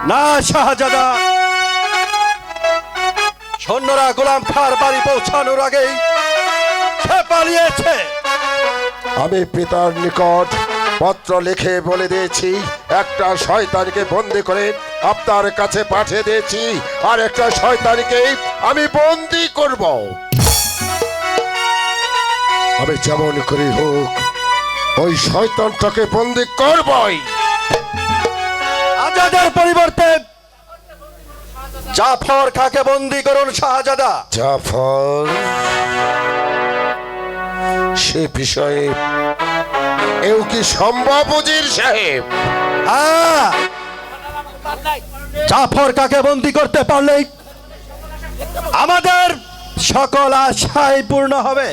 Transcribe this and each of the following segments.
না শাহজাদা, সৈন্যরা গোলাম খাঁর বাড়ি পৌঁছানোর আগেই সে পালিয়েছে। আমি পিতার নিকট পত্র লিখে বলে দিয়েছি, একটা শয়তানকে বন্দি করে আপনার কাছে পাঠিয়ে দিয়েছি, আর একটা শয়তানকে আমি বন্দি করব। আমি যেমন করি হোক ওই শয়তানটাকে বন্দি করবই। আজাদের পরিবর্তে জাফর খাঁকে বন্দি করুন শাহজাদা। জাফর, সে বিষয়ে এও কি সম্ভব উজির সাহেব? হ্যাঁ, জাফর কাকে বন্দি করতে পারলেই আমাদের সকল আশাই পূর্ণ হবে।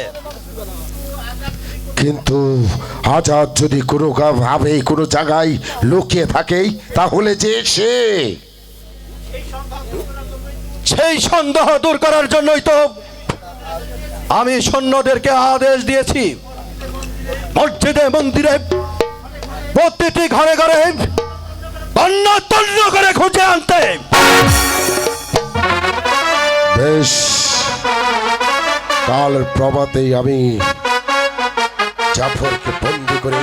কিন্তু আজাদ যদি কোনো ভাবে কোনো জায়গায় লুকিয়ে থাকে, তাহলে যে সেই সন্দেহ দূর করার জন্যই তো আমি সৈন্যদেরকে আদেশ দিয়েছি, মসজিদে মন্দিরে প্রতিটি ঘরে ঘরে তন্ন তন্ন করে খুঁজে আনতে। বেশ, কাল প্রভাতেই আমি জাফরকে বন্দি করে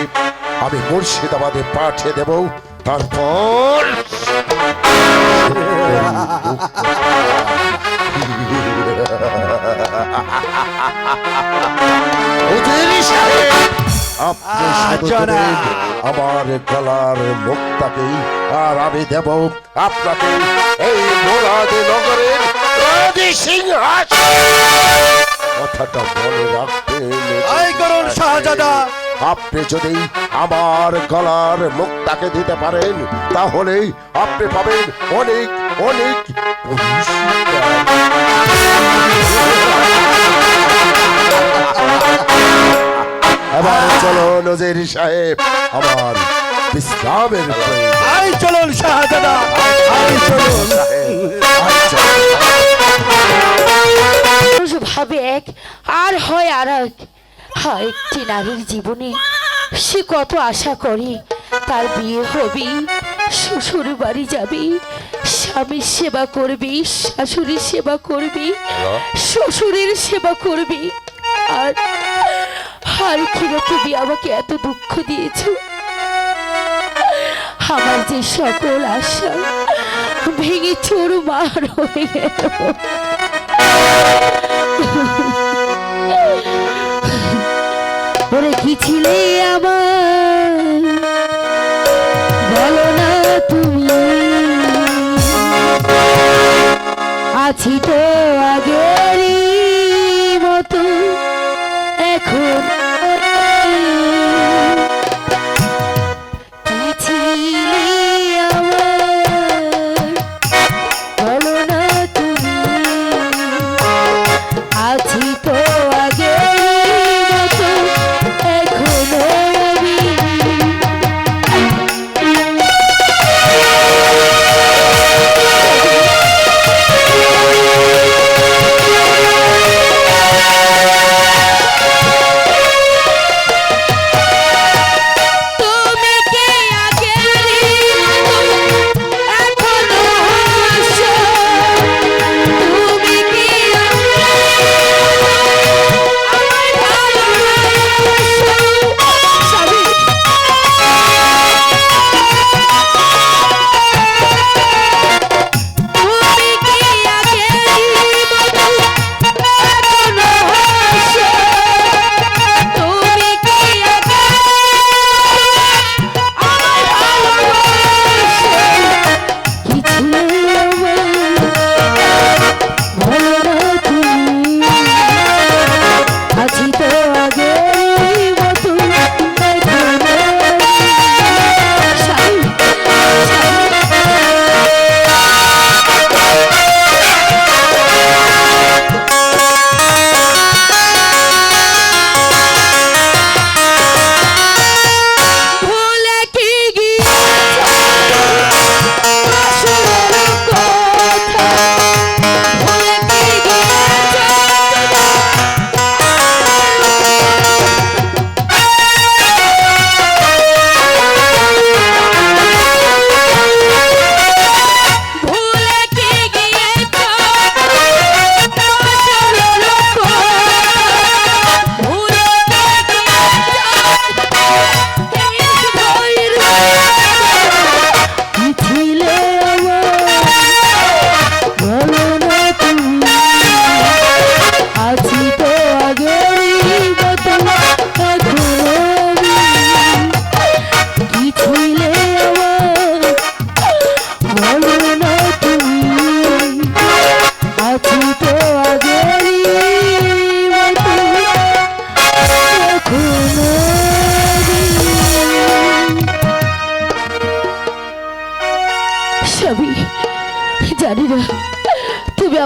আমি মুর্শিদাবাদে পাঠিয়ে দেব। তারপর আমার গলার মুক্তাকেই আর আমি দেব আপনাকে এই মুরাদনগরের সিংহাসন। কথাটা মনে রাখবেন শাহজাদা। আপনি যদি আমার গলার মুক্তাকে দিতে পারেন, তাহলে আপনি পাবেন অনেক অনেক পুরস্কার। এবার চলো নজির সাহেব, আমার বিশ্রামের চলুন শাহজাদা, ভাবে এক আর হয় আর এক। একটি নারীর জীবনে সে কত আশা করে, তার বিয়ে হবে, শ্বশুর বাড়ি যাবে, স্বামীর সেবা করবে, শাশুড়ির সেবা করবে, শ্বশুরের সেবা করবে। আর আর কিনা তুমি আমাকে এত দুঃখ দিয়েছ, আমার যে সকল আশা ভেঙে চুরমার হয়ে গেল। ওরে কি ছিলে আমার, বলো না তুমি, আছি তো আগেরই মতো এখন। কি ছিলে আমার, বলো না তুমি, আছি তো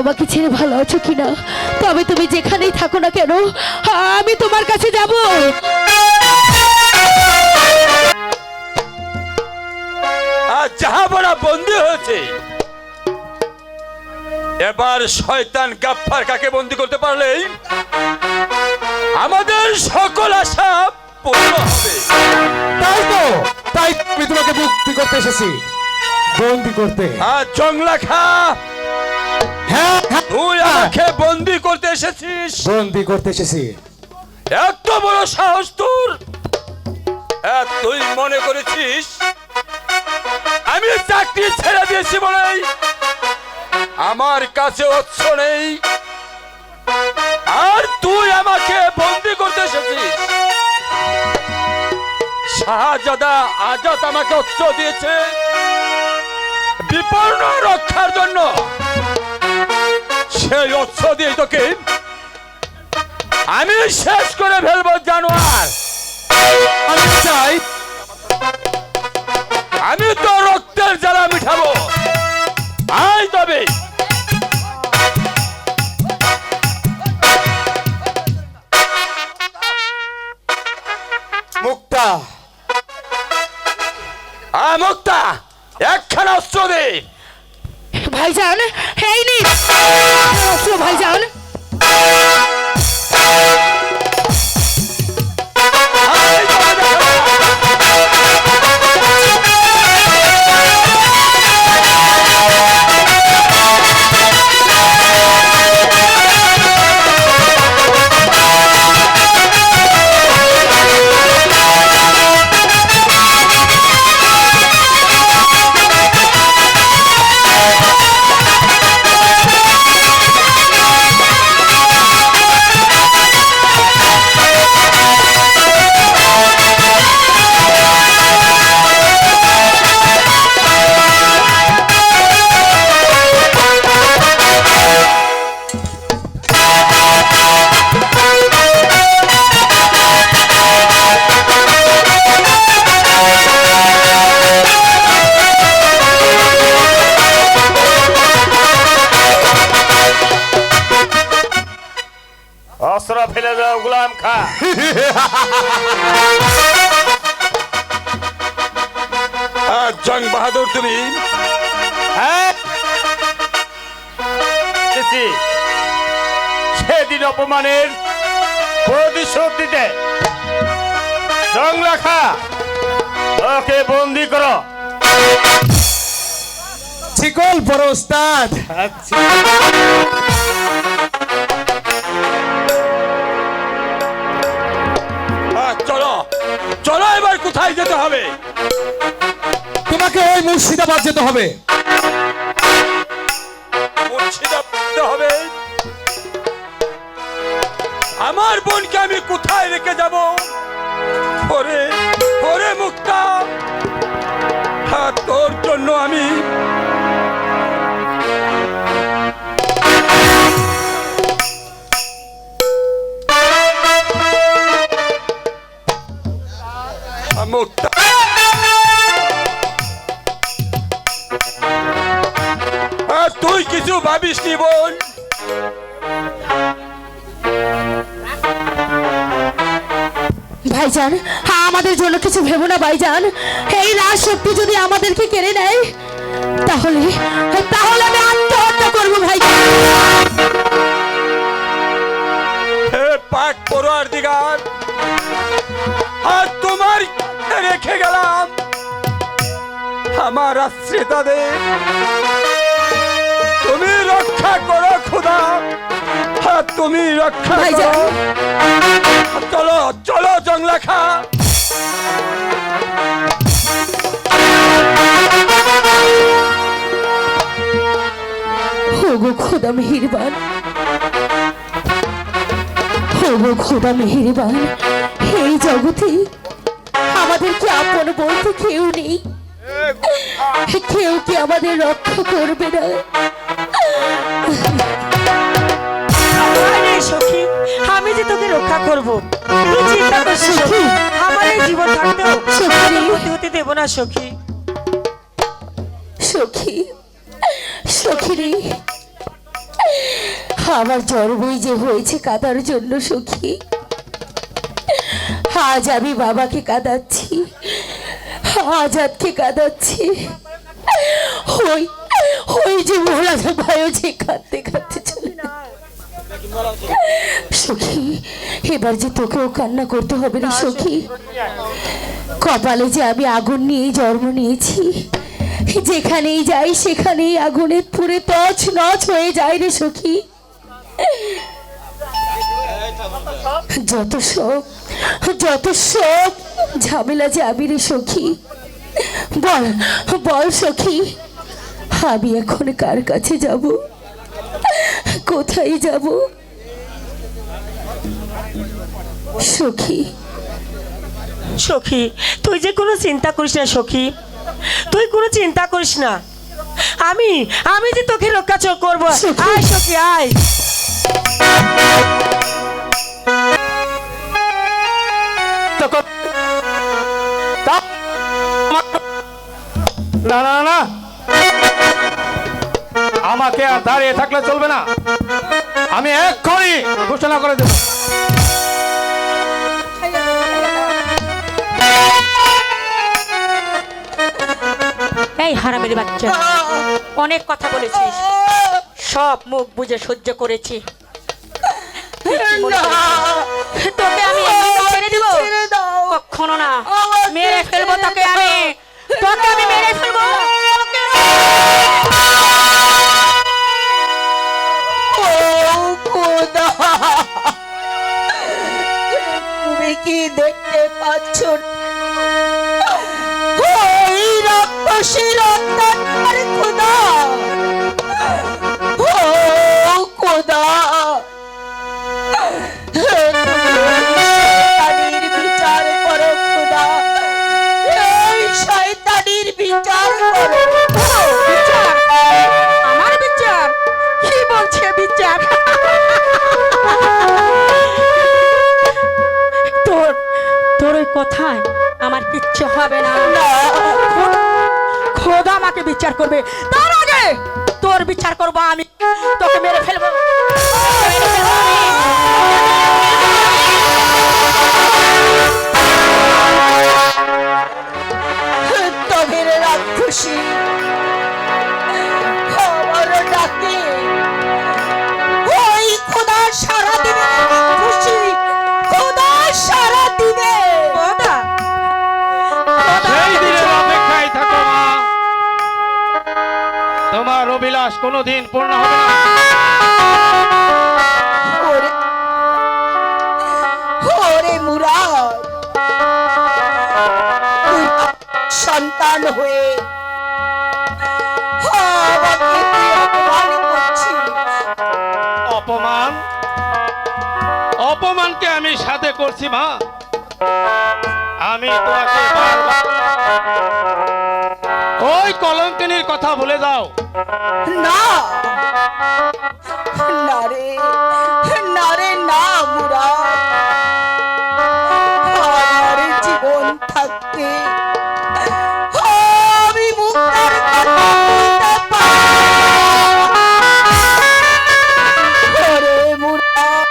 আমাকে ছেড়ে ভালো আছো কিনা, তবে তুমি যেখানেই থাকো না কেন আমি তোমার কাছে যাব। আর যাহা বড় বন্দী হয়েছে, এবার শয়তান গাফফার কাকে বন্দী করতে পারলেই আমাদের সকল আশা পূর্ণ হবে। তাই আমি তোমাকে মুক্তি করতে এসেছি, বন্দি করতে। আর জংলা খা, হ্যাঁ, তুই আমাকে বন্দী করতে এসেছিস? বন্দি করতে এসেছি। এত বড় সাহস তোর! তুই মনে করেছিস আমি চাকরি ছেড়ে দিয়েছি বলেই আমার কাছে অস্ত্র নেই, আর তুই আমাকে বন্দী করতে এসেছিস? শাহজাদা আজাদ আমাকে অস্ত্র দিয়েছে বিপন্ন রক্ষার জন্য, সেই অস্ত্র দিয়ে তোকে আমি শেষ করে ফেলবো জানোয়ার। আমি চাই আমি তো রক্তের জ্বালা মিঠাবো। আয় তবে মুক্তা, মুক্তা একখানা অস্ত্র দে। ভাইজান এই নিন অস্ত্র ভাইজান। আয় তবে দেখো। অস্ত্র ফেলে দাও গোলাম খা। জং বাহাদুর তুমি সেদিন অপমানের প্রতিশোধ দিতে জং রাখা, ওকে বন্দি করো। শিকল বড় ওস্তাদ। চলো চলো, এবার কোথায় যেতে হবে? তোমাকে ওই মুর্শিদাবাদ যেতে হবে। মুর্শিদাবাদ হবে? আমার বোনকে আমি কোথায় রেখে যাব? ওরে ওরে মুক্তা, তোর জন্য আমি মুক্তা, তুই কিছু ভাবিস নি বোন? ভাইজান আমাদের জন্য কিছু ভেবো না ভাইজান। এই রাজ শক্তি যদি আমাদেরকে কেড়ে নেয় তাহলে তাহলে আমি আত্মহত্যা করবো ভাইজান। হে পাক পড়ার দিগার, আর তোমার রেখে গেলাম আমার আশ্রিতাদের। তুমি রক্ষা করো খোদা, তুমি রক্ষা করো। চলো চলো জংলা খা। ওগো খোদা মেহেরবান, ওগো খোদা মেহেরবান, এই জগতে আমাদেরকে আপন বলতে কেউ নেই, কেউ কি আমাদের রক্ষা করবে না? সখী, আমি যে তোকে রক্ষা করব, তুই চিন্তা করিস না সখী। আমার এই জীবন থাকতেও আমি ক্ষতি হতে দেব না সখী। সখী, সখী রে, আমার জন্মই যে হয়েছে কাঁদার জন্য সখী। আজ আমি বাবাকে কাঁদাচ্ছি, আজাদকে কাঁদাচ্ছি, ওই ওই যে মহারাজা ভাইও যে কাঁদতে কাঁদতে চলে সখী। এবার যে তোকেও কান্না করতে হবে না সখী। কপালে যে আমি আগুন নিয়ে জন্ম নিয়েছি, যেখানেই যাই সেখানেই আগুনে পুড়ে তছ নছ হয়ে যায় রে সখী। যত সব ঝামেলা যে আমি রে সখী। বল বল সখী, আমি এখন কার কাছে যাব, কোথায় যাব সখী? সখী তুই যে কোনো চিন্তা করিস না সখী, তুই কোনো চিন্তা করিস না। আমি আমি যে তোকে রক্ষা করবো। আয় সখী আয়। না না না, আমাকে আর দাঁড়িয়ে থাকলে চলবে না। আমি এক্ষুনি ঘোষণা করে দেব। এই হারামের বাচ্চা, অনেক কথা বলেছিস, সব মুখ বুঝে সহ্য করেছি। তোকে আমি ছেড়ে দিব? কখনো না, মেরে ফেলবো তোকে আমি, তোকে আমি মেরে ফেলবো। তুমি কি দেখতে পাচ্ছ ওই রাক্ষসী রক্তার খোদা? ও খোদা, শয়তানির বিচার করো খোদা, এই শয়তানির বিচার করো। আমার বিচার? কি বলছে বিচার? তোর ওই কথায় আমার কিচ্ছু হবে না। খোদা আমাকে বিচার করবে, তার আগে তোর বিচার করবো আমি। তোকে মেরে ফেলবো, তবে রাক্ষসী আমার ডাকে ওই খোদা সারা দিবে, খুশি খোদা সারা দিবে। খোদা সেই দিনের অপেক্ষায় থাকো মা, তোমার অভিলাষ কোনোদিন পূর্ণ হবে না। ওরে মুরাদ, তুই সন্তান হয়ে আমাকে তুই অপমান করছিস। অপমান? অপমানকে আমি সাথে করছি মা? আমি তোমাকে বারবার ওই কলঙ্কিনীর কথা ভুলে যাও। না না রে, না রে না মুরাদ, আমার জীবন থাকতে আমি মুক্তার কথা বলতে পারি। ওরে মুরাদ,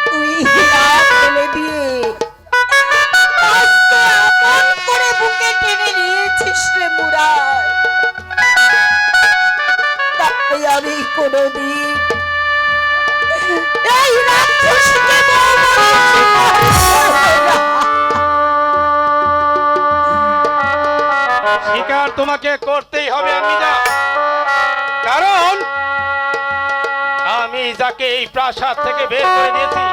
তুই হীরা ফেলে দিয়ে আজকে আপন করে বুকে টেনে নিয়েছিস রে মুরাদ। তাই আমি কোনোদিন এই রাক্ষসীকে স্বীকার তোমাকে করতেই হবে আমি যা, কারণ আমি যাকে এই প্রাসাদ থেকে বের করে দিয়েছি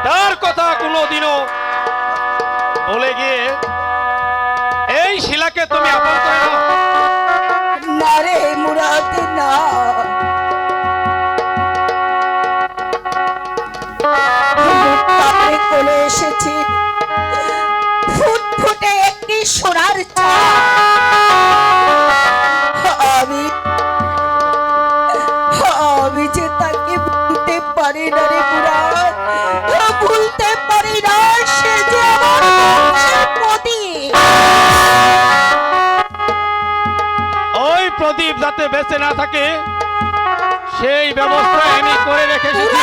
তার কথা কোনোদিনও বলে গিয়ে এই শিলাকে তুমি আপন করে নাও। না রে মুরাদ না, তারপরে কোলে এসেছি ফুটফুটে একটি সোনার আমি আমি যে তাকে ভুলতে পারি না রে মুরাদ, ভুলতে পারি না। সে যে আমার বংশের প্রদীপ। ওই প্রদীপ যাতে বেঁচে না থাকে সেই ব্যবস্থা আমি করে রেখে এসেছি।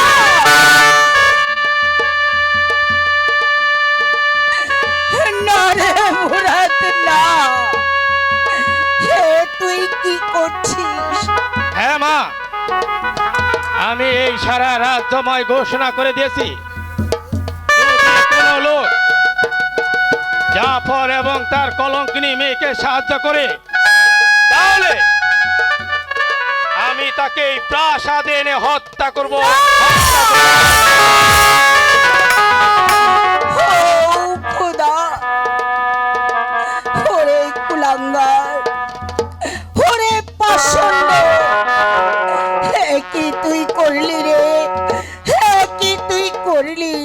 না রে মুরাদ না, হে তুই কি করছিস? হ্যাঁ মা, আমি এই সারা রাজ্যময় ঘোষণা করে দিয়েছি, যদি কোনো লোক জাফর এবং তার কলঙ্কিনী মেয়েকে সাহায্য করে তাহলে আমি তাকে এই প্রাসাদে এনে হত্যা করব। ও খোদা, ওরে কুলাঙ্গার, ওরে পাষণ্ড, হে কি তুই করলি রে, হে কি তুই করলি?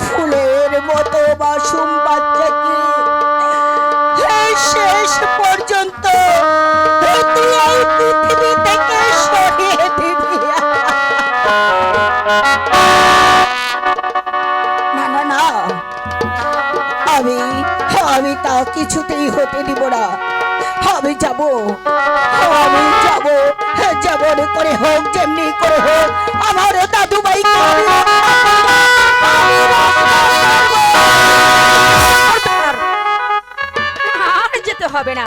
ফুলের মতো মাসুম বাচ্চাকে এই শেষ পর্যন্ত তুই এই পৃথিবী থেকে সরিয়ে দিবি? না না না, আমি আমি তা কিছুতেই হতে দিব না। আমি যাব, যেমন করে হোক, যেমনি করে হোক, আমার দাদু ভাই আর যেতে হবে না।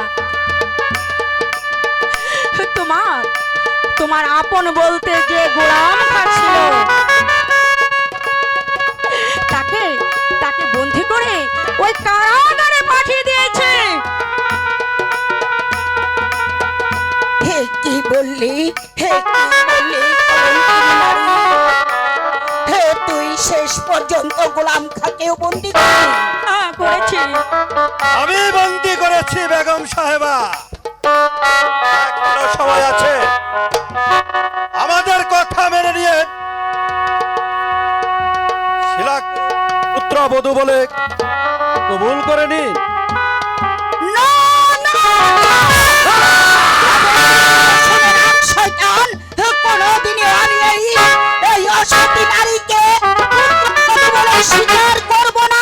তোমার তোমার আপন বলতে যে গোলাম ছিল তাকে তাকে বন্দি করে ওই কারাগারে পাঠিয়ে দিয়েছে। হে কি বললি, হে কি বললি? কলঙ্কিনী নারী, হে তুই শেষ পর্যন্ত গোলাম খাকেও বন্দি করলি? হ্যাঁ, করেছি। আমি বন্দি করেছি বেগম সাহেবা। এখনো সময় আছে, আমাদের কথা মেনে নিয়ে শিলা পুত্রবধূ বলে কবুল করে নিন। না, না, শুনে রাখ শয়তান, কোনোদিনও আমি এই অসতী নারীকে পুত্রবধূ বলে স্বীকার করব না।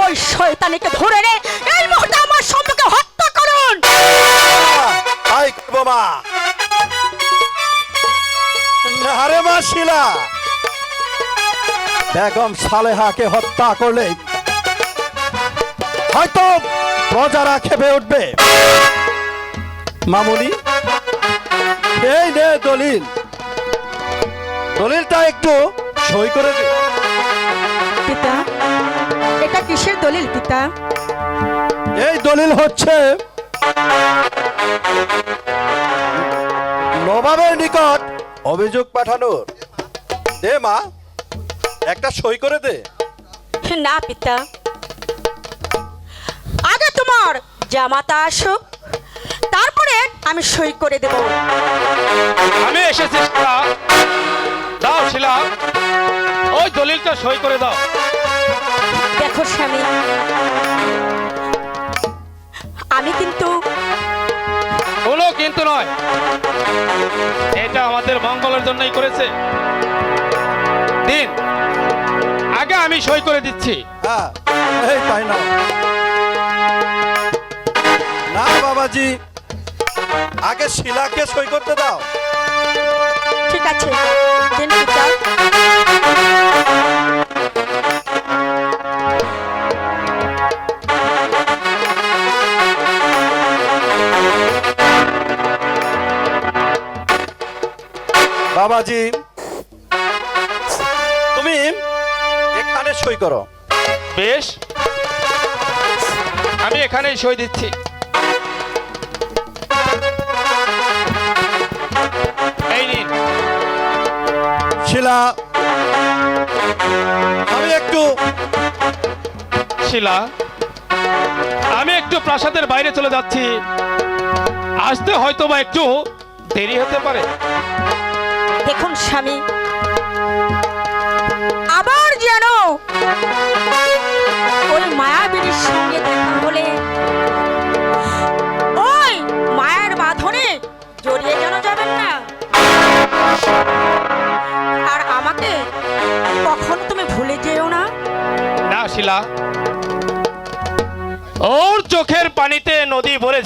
ওই শয়তানিকে ধরে নে, এই মুহূর্তে আমার সম্মুখে হত্যা করুন। তাই করবো মা। আরে মা শিলা, বেগম সালেহাকে হত্যা করলে হয়তো প্রজারা খেপে উঠবে। মামুনি, এই নে দলিল, দলিলটা একটু সই করে দে। পিতা, এটা কিসের দলিল পিতা? এই দলিল হচ্ছে নবাবের নিকট অভিযোগ পাঠানোর। দে মা, একটা সই করে দে। না পিতা, আগে তোমার জামাতা আসুক, তারপরে আমি সই করে দেব। আমি এসেছি শিলা। দাও শিলা, ওই দলিলটা সই করে দাও। দেখো স্বামী, আমি কিন্তু কোনো কিন্তু নয়, এটা আমাদের মঙ্গলের জন্যই করেছে। দিন, আগে আমি সই করে দিচ্ছি। হ্যাঁ, এই তাই না। না বাবাজি, আগে শিলাকে সই করতে দাও। ঠিক আছে, দিন পিতা। বাবাজি, তুমি এখানে সই করো। বেশ, আমি এখানেই সই দিচ্ছি। এই নিন। শিলা, আমি একটু শিলা, আমি একটু প্রাসাদের বাইরে চলে যাচ্ছি, আসতে হয়তো বা একটু দেরি হতে পারে। দেখুন স্বামী, আবার যেন ওই মায়াবীর সঙ্গে দেখা হলে ওই মায়ের বাঁধনে জড়িয়ে যেন যাবেন না। আর আমাকে কখনো তুমি ভুলে যেও না। না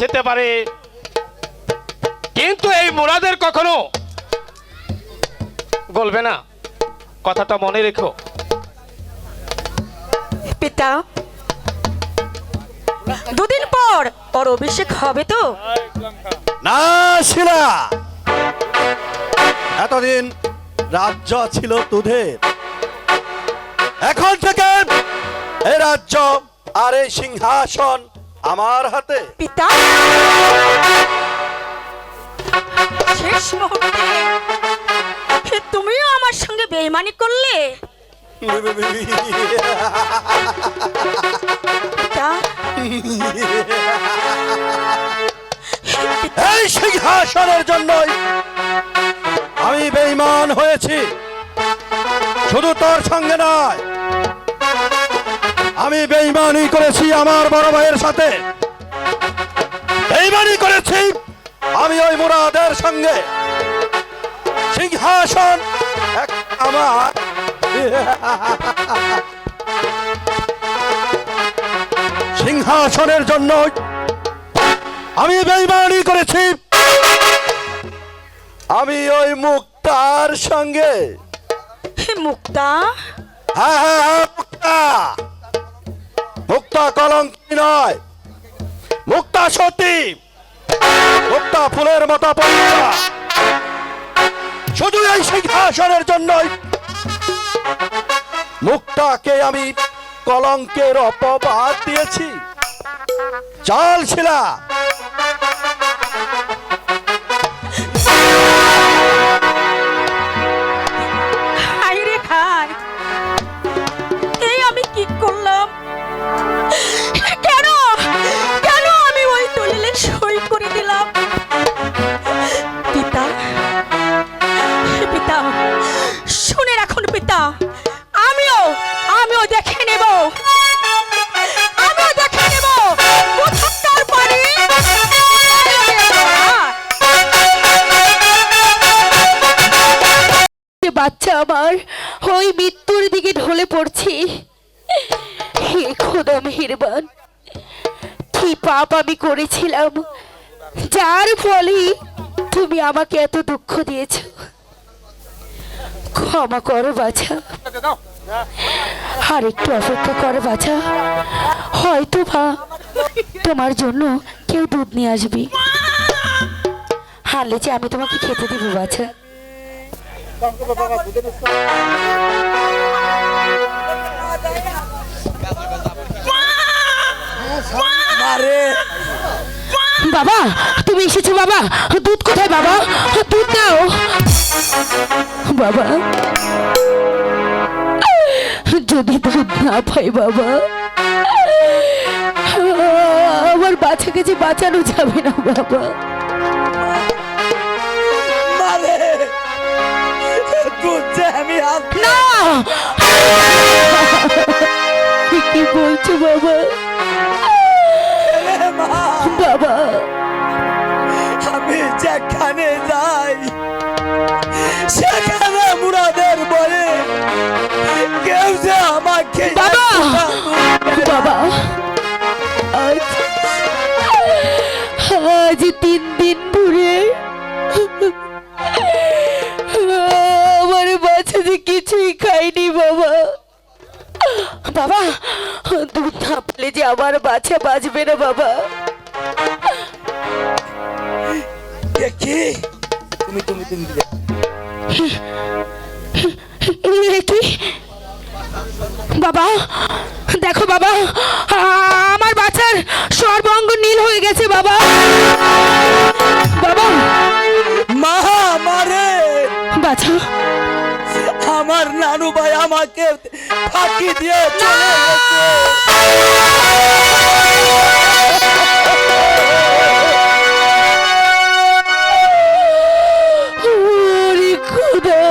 যেতে পারে, কিন্তু এই মুরাদের কখনো বলবে না। কথাটা মনে রেখো। পিতা, দুদিন পর ওর অভিষেক হবে তো? না শিলা, এতদিন রাজ্য ছিল তোদের, এখন থেকে এই রাজ্য আর এই সিংহাসন আমার হাতে। পিতা, শেষ মুহূর্তে তুমিও আমার সঙ্গে বেইমানি করলে। পিতা, এই সিংহাসনের জন্যই আমি বেঈমান হয়েছি, শুধু তোর সঙ্গে নয়, আমি বেঈমানি করেছি আমার বড় ভাইয়ের সাথে, বেঈমানি করেছি আমি ওই মুরাদের সঙ্গে। সিংহাসন আমার, সিংহাসনের জন্য আমি বেঈমানি করেছি আমি ওই মুক্তার সঙ্গে। মুক্তা? হ্যাঁ হ্যাঁ হ্যাঁ, মুক্তা। মুক্তা কলঙ্কি নয়, মুক্তা সতী, মুক্তা ফুলের মতো পবিত্র। শুধু এই সিংহাসনের জন্যই মুক্তাকে আমি কলঙ্কের অপবাদ দিয়েছি। চল শিলা। হায়রে খায়, এই আমি কি করলাম? কেন কেন আমি ওই দলিলে সই করে দিলাম? পিতা, পিতা শুনে রাখুন পিতা, আমিও দেখে নেব, আমিও দেখে নেব কোথাকার পানি। বাচ্চা আমার ওই মৃত্যুর দিকে ঢলে পড়ছি। হে খোদা মেহেরবান, কি পাপ আমি করেছিলাম যার ফলে তুমি আমাকে এত দুঃখ দিয়েছ। ক্ষমা করো বাছা, আর একটু অপেক্ষা করো বাছা, হয়তো বা তোমার জন্য কেউ দুধ নিয়ে আসবি, হারলে যে আমি তোমাকে খেতে দিব বাছা। বাবা তুমি এসেছো বাবা, দুধ কোথায় বাবা? দুধ দাও বাবা, যদি দুধ না পাই বাবা, আমার বাচ্চাকে যে বাঁচানো যাবে না বাবা। না কি বলছো বাবা? বাবা আমি যেখানে যাই সেখানে মুরাদের বলে কেউ যে আমাকে বাবা বাবা, আজ 3 দিন ধরে আমার বাচ্চা যে কিছুই খাইনি বাবা। বাবা দুধ না পেলে যে আমার বাচ্চা বাঁচবে না বাবা। কি কি বাবা? দেখো বাবা, আমার বাচ্চার সর্বাঙ্গ নীল হয়ে গেছে বাবা। বাবা মা মারে বাচ্চা, আমার নানু ভাই আমাকে ফাঁকি দিয়ে চলে গেছে। ওরে খোদা,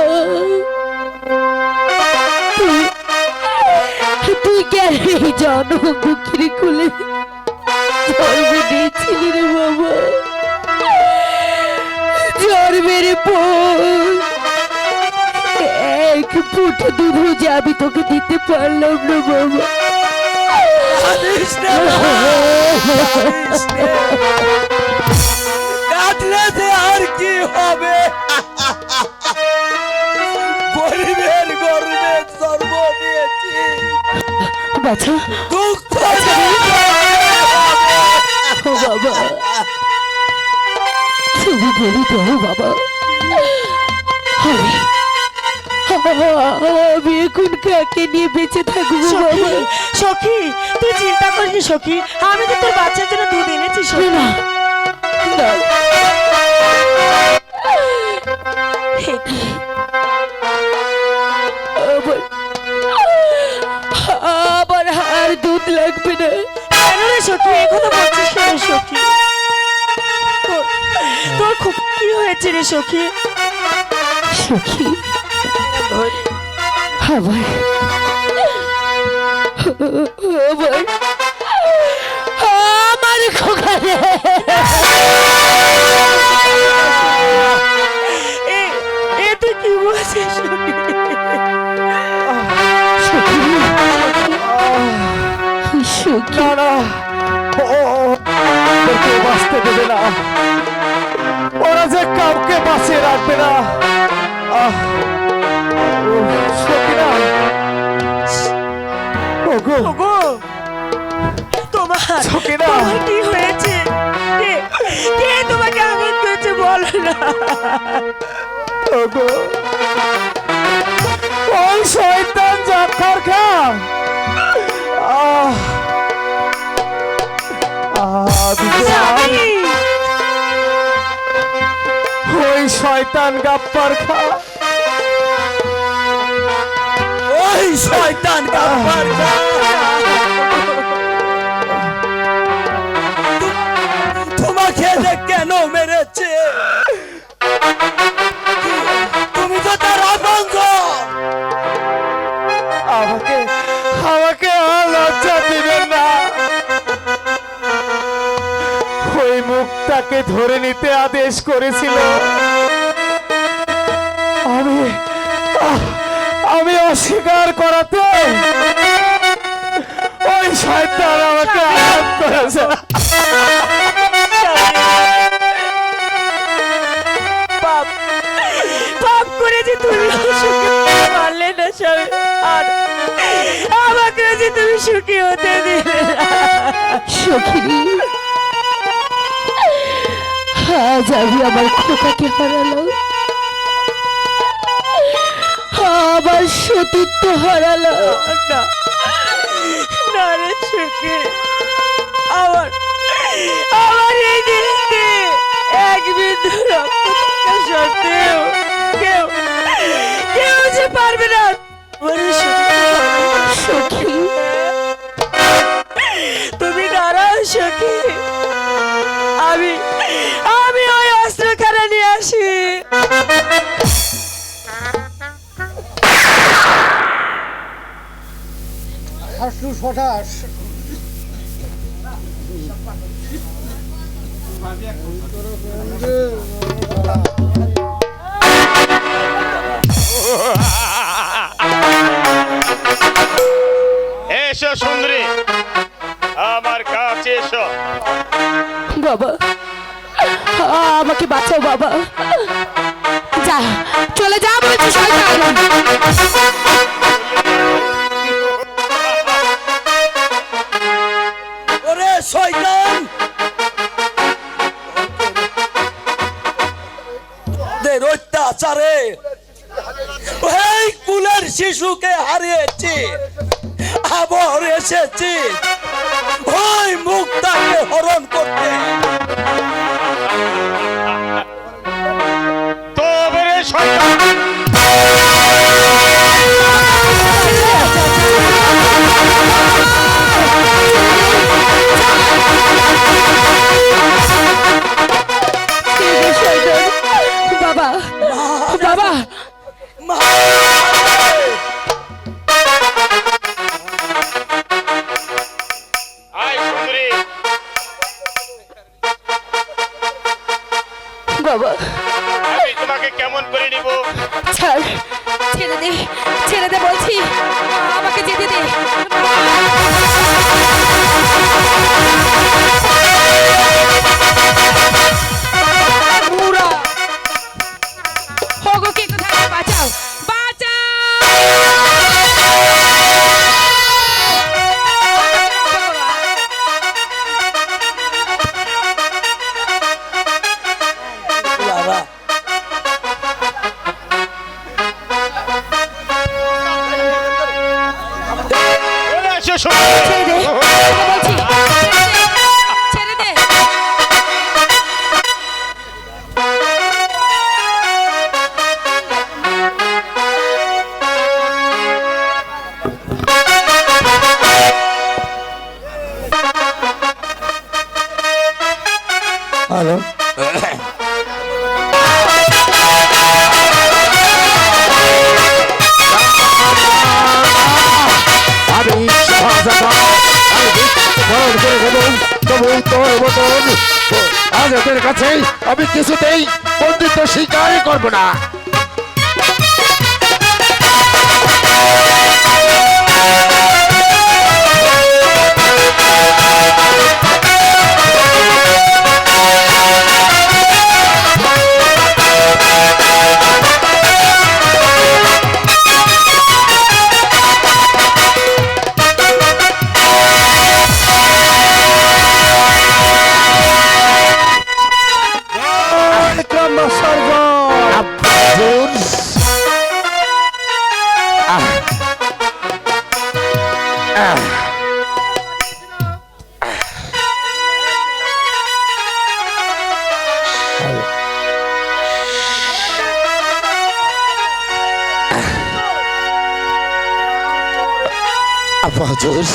তুই কেন এই জনমুখীর কোলে জন্ম নিয়েছিলি রে বাবা? জন্মের পর এক ফুট দুধ যে আমি তোকে দিতে পারলাম না বাবা। কাঁদিস না মা, কাঁদিস না। কাঁদলে যে আর কি হবে? গরিবের গর্বে জন্ম নিয়েছি, বাছা দুঃখ ও বাবা, তুমি বলি দাও বাবা, আমি এখন কাকে নিয়ে বেঁচে থাকবো বাবা? সখী তুই চিন্তা করিস নি সখী, আমি তো তোর বাচ্চার জন্য দুধ এনেছি সখী। না না, আমার আর দুধ লাগবে না। কেন রে সখী, এই কথা বলছিস কেন সখী? তোর খুব কি হয়েছে রে সখী? সখী আমার আমার খোকারে এ তুই কি বলছিস সখী? সখী না ওদেরকে বাঁচতে দেবে না, ওরা যে কাউকে বাঁচিয়ে রাখবে না। সখিনা, ওগো ওগো তোমার সখিনা। তোমার কি হয়েছে? কে তোমাকে আঘাত করেছে বলো না। ওগো ওই শয়তান জাফর খাঁ স্বামী, ওই শয়তান গাপ্পার খা, ওই শয়তান গাফফার খা তোমাকে যে কেন মেরেছে? তুমি তো তার আপনজন। আমাকে আমাকে আর লজ্জা দিবেন না। ওই মুখটাকে ধরে নিতে আদেশ করেছিল, আমি অস্বীকার করাতে ওই শয়তান আমাকে আঘাত করেছে। পাপ পাপ করেছি, তুমি মারলে না স্বামী, আর আমাকে যে তুমি সুখী হতে দিলে না। সখী আজ আমি আমার খোকাকে হারালাম, আমার সতীত্ব হারালাম। না না রে সুখী, আমার আমার এই দেহতে এক বিন্দু রক্ত থাকা সত্ত্বেও কেউ কেউ যে পারবে না আমার এই সতীত্ব। সখী তুমি দাঁড়াও সখী, আমি আমি ওই অস্ত্রখানা নিয়ে আসি। এসো সুন্দরী, আমার কাছে এসো। বাবা আমাকে বাঁচাও বাবা, যা চলে যা বলছি শয়তান। ওরে শয়তান, দের অত্যাচারে এই কুলের শিশুকে হারিয়েছি, আবার এসেছি ওই মুক্তাকে হরণ করতে। তবে রে শয়তান, বাবা বাবা আয় সুন্দরী। বাবা আমি তোমাকে কেমন করে নিব? ছাড়, ছেড়ে দে বলছি, আমাকে যেতে দে। ওগো কে কোথায় বাঁচাও বাঁচাও বাবা চলে এসো সখী। ছেড়ে দে বলছি। ছেড়ে দে হ্যালো আমি শাহজাহান, আমি বরণ করে দেবো তবুই তোর মতন আজাদের কাছে আমি কিছুতেই বন্দিত্ব স্বীকারই করবো না। আব্বাজুর, আব্বাজুর,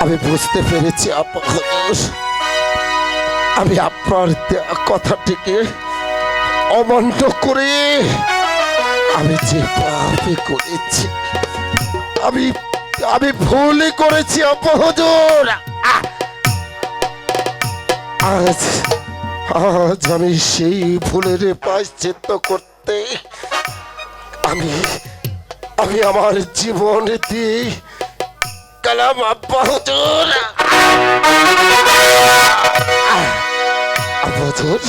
আমি বুঝতে পেরেছি আব্বাজুর, আমি আপনার দেয়া কথাটিকে অমান্য করে আমি যে পাপে করেছি, আমি আমি ভুলই করেছি আপা হুজুর। আজ আজ আমি সেই ভুলের প্রায়শ্চিত্ত করতে আমি আমি আমার জীবন দিয়ে গেলাম আপা হুজুর। আপা হুজুর,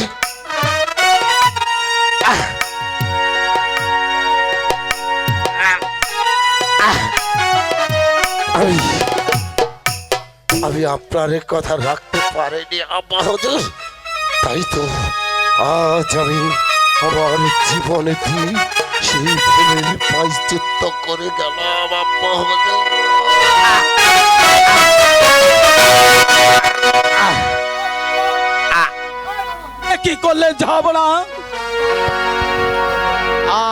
আমি আমি আপনার এ কথা রাখতে পারিনি আব্বা হুজুর, তাই তো আজ আমি আমার জীবনে দিয়ে সেই ভুলের প্রায়শ্চিত্ত করে গেলাম আব্বা হুজুর। কি করলেন যাবো না?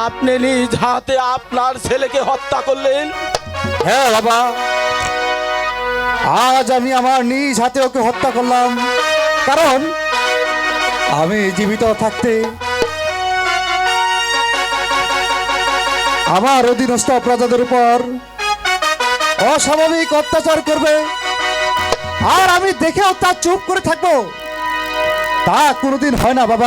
আপনি নিজ হাতে আপনার ছেলেকে হত্যা করলেন। হ্যাঁ বাবা, আজ আমি আমার নিজ হাতে ওকে হত্যা করলাম, কারণ আমি জীবিত থাকতে আমার অধীনস্থ প্রজাদের উপর অস্বাভাবিক অত্যাচার করবে, আর আমি দেখেও তা চুপ করে থাকবো, তা কোনোদিন হয় না বাবা।